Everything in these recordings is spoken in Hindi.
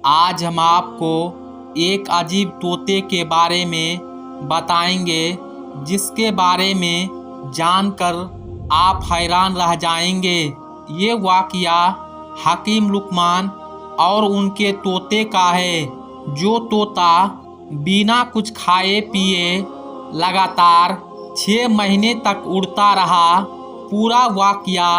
आज हम आपको एक अजीब तोते के बारे में बताएंगे जिसके बारे में जानकर आप हैरान रह जाएंगे। ये वाक़या हकीम लुकमान और उनके तोते का है। जो तोता बिना कुछ खाए पिए लगातार 6 महीने तक उड़ता रहा। पूरा वाक़या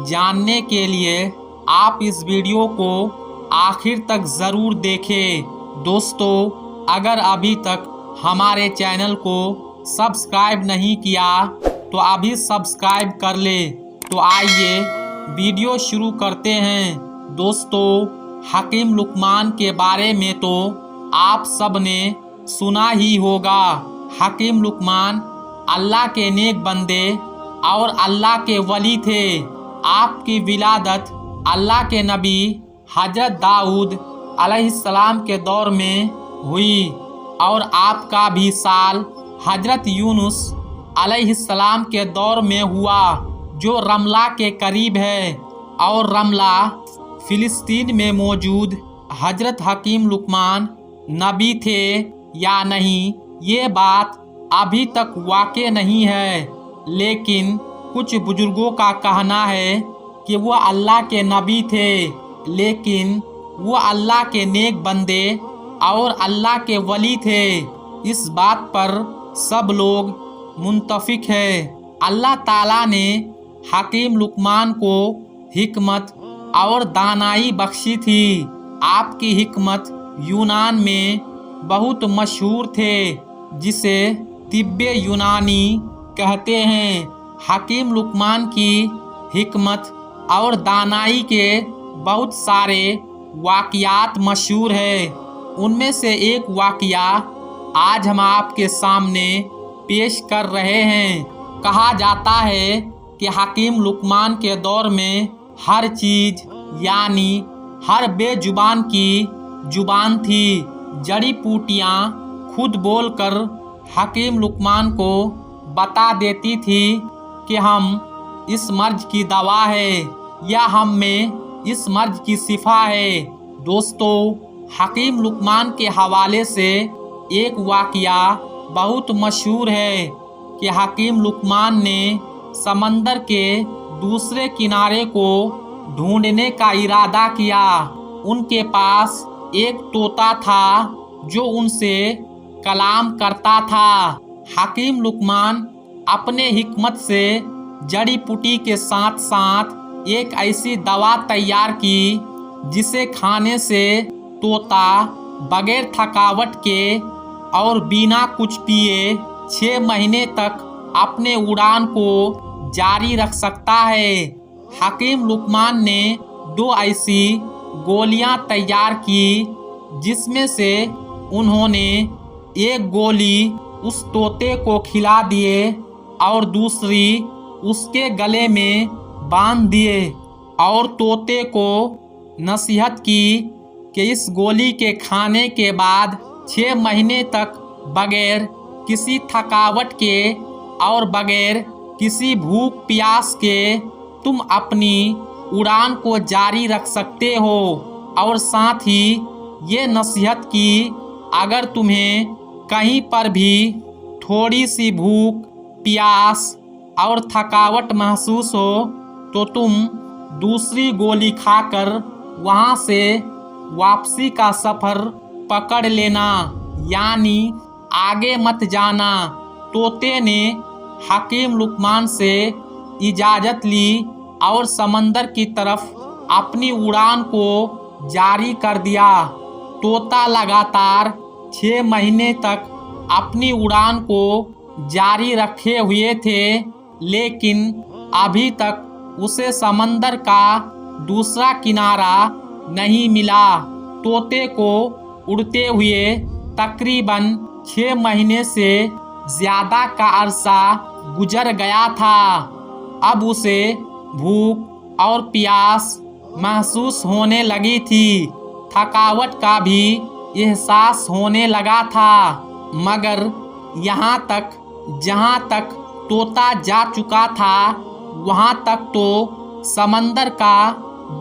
जानने के लिए आप इस वीडियो को आखिर तक ज़रूर देखें। दोस्तों, अगर अभी तक हमारे चैनल को सब्सक्राइब नहीं किया तो अभी सब्सक्राइब कर ले। तो आइए वीडियो शुरू करते हैं। दोस्तों, हकीम लुकमान के बारे में तो आप सब ने सुना ही होगा। हकीम लुकमान अल्लाह के नेक बंदे और अल्लाह के वली थे। आपकी विलादत अल्लाह के नबी हजरत दाऊद अलैहिस्सलाम के दौर में हुई और आपका भी साल हजरत यूनुस अलैहिस्सलाम के दौर में हुआ, जो रमला के करीब है। और रमला फिलिस्तीन में मौजूद हजरत हकीम लुकमान नबी थे या नहीं, ये बात अभी तक वाक़ई नहीं है। लेकिन कुछ बुजुर्गों का कहना है कि वो अल्लाह के नबी थे, लेकिन वो अल्लाह के नेक बंदे और अल्लाह के वली थे। इस बात पर सब लोग मुत्तफिक है। अल्लाह ताला ने हकीम लुकमान को हिकमत और दानाई बख्शी थी। आपकी हिकमत यूनान में बहुत मशहूर थे, जिसे तिब्बे यूनानी कहते हैं। हकीम लुकमान की हिकमत और दानाई के बहुत सारे वाक़यात मशहूर है। उनमें से एक वाक़या आज हम आपके सामने पेश कर रहे हैं। कहा जाता है कि हकीम लुकमान के दौर में हर चीज़ यानी हर बेजुबान की जुबान थी। जड़ी बूटियाँ खुद बोलकर हकीम लुकमान को बता देती थी कि हम इस मर्ज की दवा है या हम में इस मर्ज की शिफा है। दोस्तों, हकीम लुकमान के हवाले से एक वाक़या बहुत मशहूर है कि हकीम लुकमान ने समंदर के दूसरे किनारे को ढूंढने का इरादा किया। उनके पास एक तोता था जो उनसे कलाम करता था। हकीम लुकमान अपने हिकमत से जड़ी बूटी के साथ साथ एक ऐसी दवा तैयार की जिसे खाने से तोता बगैर थकावट के और बिना कुछ पिए 6 महीने तक अपने उड़ान को जारी रख सकता है। हकीम लुकमान ने 2 ऐसी गोलियां तैयार की, जिसमें से उन्होंने एक गोली उस तोते को खिला दिए और दूसरी उसके गले में बांध दिए और तोते को नसीहत की कि इस गोली के खाने के बाद 6 महीने तक बगैर किसी थकावट के और बगैर किसी भूख प्यास के तुम अपनी उड़ान को जारी रख सकते हो। और साथ ही ये नसीहत की, अगर तुम्हें कहीं पर भी थोड़ी सी भूख प्यास और थकावट महसूस हो तो तुम दूसरी गोली खाकर वहाँ से वापसी का सफ़र पकड़ लेना, यानी आगे मत जाना। तोते ने हकीम लुकमान से इजाज़त ली और समंदर की तरफ अपनी उड़ान को जारी कर दिया। तोता लगातार 6 महीने तक अपनी उड़ान को जारी रखे हुए थे, लेकिन अभी तक उसे समंदर का दूसरा किनारा नहीं मिला। तोते को उड़ते हुए तकरीबन 6 महीने से ज़्यादा का अरसा गुजर गया था। अब उसे भूख और प्यास महसूस होने लगी थी, थकावट का भी एहसास होने लगा था। मगर यहाँ तक जहाँ तक तोता जा चुका था वहाँ तक तो समंदर का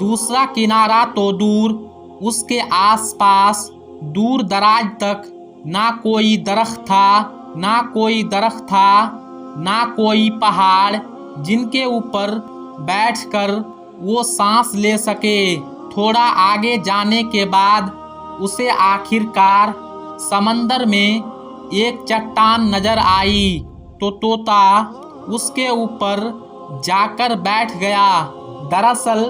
दूसरा किनारा तो दूर, उसके आसपास दूर दराज तक ना कोई दरख्त था, ना कोई दरख्त था, ना कोई पहाड़ जिनके ऊपर बैठकर वो सांस ले सके। थोड़ा आगे जाने के बाद उसे आखिरकार समंदर में एक चट्टान नजर आई तो तोता उसके ऊपर जाकर बैठ गया। दरअसल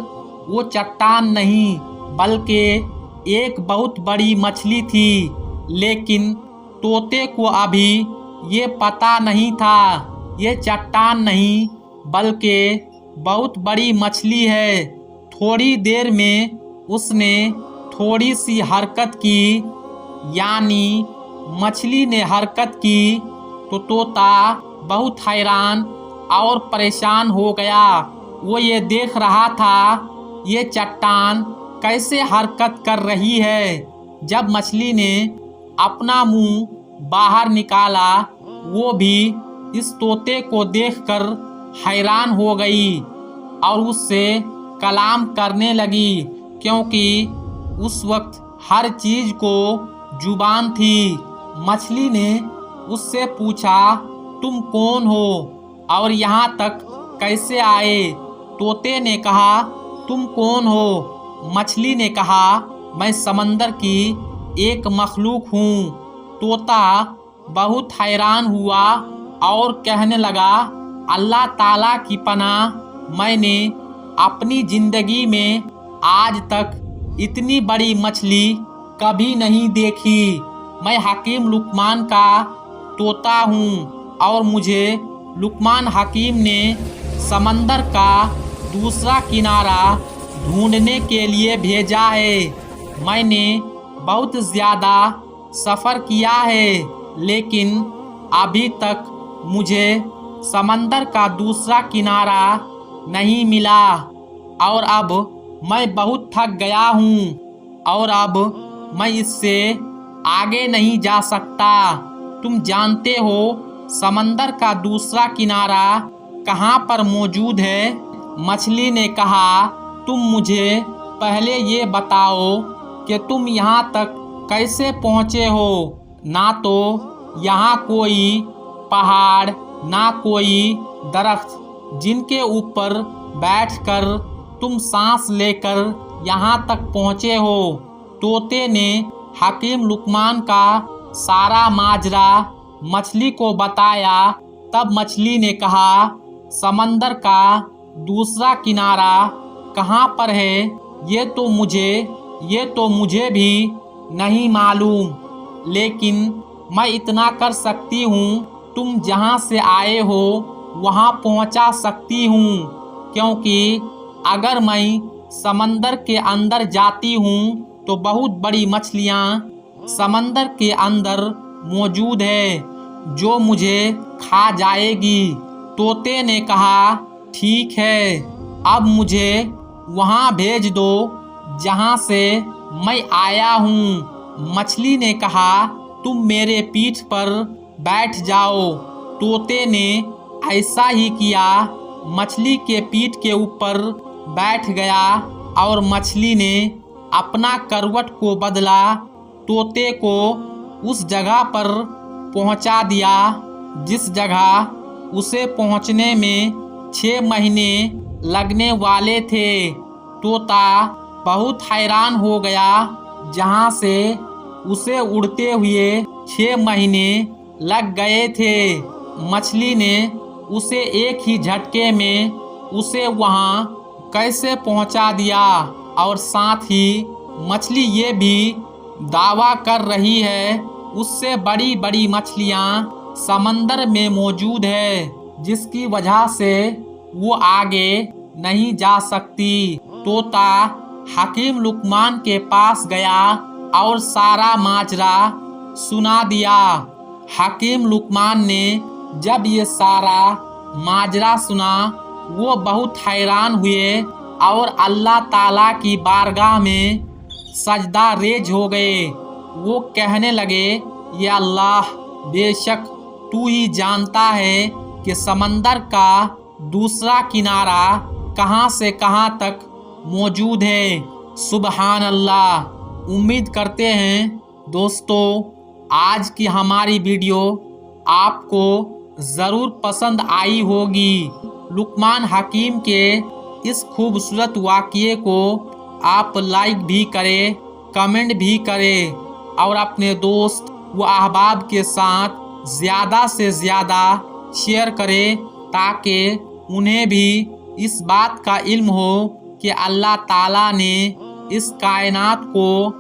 वो चट्टान नहीं बल्कि एक बहुत बड़ी मछली थी, लेकिन तोते को अभी ये पता नहीं था ये चट्टान नहीं बल्कि बहुत बड़ी मछली है। थोड़ी देर में उसने थोड़ी सी हरकत की, यानी मछली ने हरकत की तो तोता बहुत हैरान और परेशान हो गया। वो ये देख रहा था ये चट्टान कैसे हरकत कर रही है। जब मछली ने अपना मुंह बाहर निकाला, वो भी इस तोते को देखकर हैरान हो गई और उससे कलाम करने लगी, क्योंकि उस वक्त हर चीज को जुबान थी। मछली ने उससे पूछा, तुम कौन हो और यहाँ तक कैसे आए? तोते ने कहा, तुम कौन हो? मछली ने कहा, मैं समंदर की एक मखलूक हूँ। तोता बहुत हैरान हुआ और कहने लगा, अल्लाह ताला की पनाह, मैंने अपनी जिंदगी में आज तक इतनी बड़ी मछली कभी नहीं देखी। मैं हकीम लुकमान का तोता हूँ और मुझे लुकमान हकीम ने समंदर का दूसरा किनारा ढूंढने के लिए भेजा है। मैंने बहुत ज़्यादा सफ़र किया है, लेकिन अभी तक मुझे समंदर का दूसरा किनारा नहीं मिला और अब मैं बहुत थक गया हूँ और अब मैं इससे आगे नहीं जा सकता। तुम जानते हो समंदर का दूसरा किनारा कहाँ पर मौजूद है? मछली ने कहा, तुम मुझे पहले ये बताओ कि तुम यहाँ तक कैसे पहुँचे हो। ना तो यहाँ कोई पहाड़, ना कोई दरख्त जिनके ऊपर बैठकर तुम सांस लेकर यहाँ तक पहुँचे हो। तोते ने हकीम लुकमान का सारा माजरा मछली को बताया। तब मछली ने कहा, समंदर का दूसरा किनारा कहाँ पर है ये तो मुझे भी नहीं मालूम, लेकिन मैं इतना कर सकती हूँ, तुम जहाँ से आए हो वहाँ पहुँचा सकती हूँ, क्योंकि अगर मैं समंदर के अंदर जाती हूँ तो बहुत बड़ी मछलियाँ समंदर के अंदर मौजूद है जो मुझे खा जाएगी। तोते ने कहा, ठीक है, अब मुझे वहाँ भेज दो जहाँ से मैं आया हूँ। मछली ने कहा, तुम मेरे पीठ पर बैठ जाओ। तोते ने ऐसा ही किया, मछली के पीठ के ऊपर बैठ गया और मछली ने अपना करवट को बदला, तोते को उस जगह पर पहुंचा दिया जिस जगह उसे पहुंचने में 6 महीने लगने वाले थे। तोता बहुत हैरान हो गया, जहां से उसे उड़ते हुए 6 महीने लग गए थे। मछली ने उसे एक ही झटके में उसे वहां कैसे पहुंचा दिया और साथ ही मछली ये भी दावा कर रही है उससे बड़ी बड़ी मछलियां समंदर में मौजूद है, जिसकी वजह से वो आगे नहीं जा सकती। तोता हकीम लुकमान के पास गया और सारा माजरा सुना दिया। हकीम लुकमान ने जब ये सारा माजरा सुना, वो बहुत हैरान हुए और अल्लाह ताला की बारगाह में सजदा रेज हो गए। वो कहने लगे, या अल्लाह, बेशक तू ही जानता है कि समंदर का दूसरा किनारा कहाँ से कहाँ तक मौजूद है। सुबहान अल्लाह, उम्मीद करते हैं दोस्तों आज की हमारी वीडियो आपको ज़रूर पसंद आई होगी। लुकमान हकीम के इस खूबसूरत वाक़ये को आप लाइक भी करें, कमेंट भी करें और अपने दोस्त व अहबाब के साथ ज़्यादा से ज़्यादा शेयर करें ताकि उन्हें भी इस बात का इल्म हो कि अल्लाह ताला ने इस कायनात को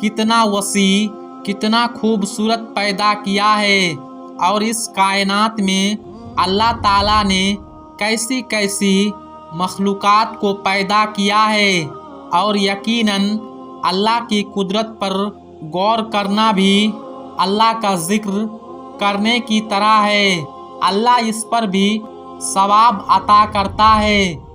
कितना वसी, कितना खूबसूरत पैदा किया है और इस कायनात में अल्लाह ताला ने कैसी कैसी मखलूक़ात को पैदा किया है। और यकीनन अल्लाह की कुदरत पर गौर करना भी अल्लाह का ज़िक्र करने की तरह है। अल्लाह इस पर भी सवाब अता करता है।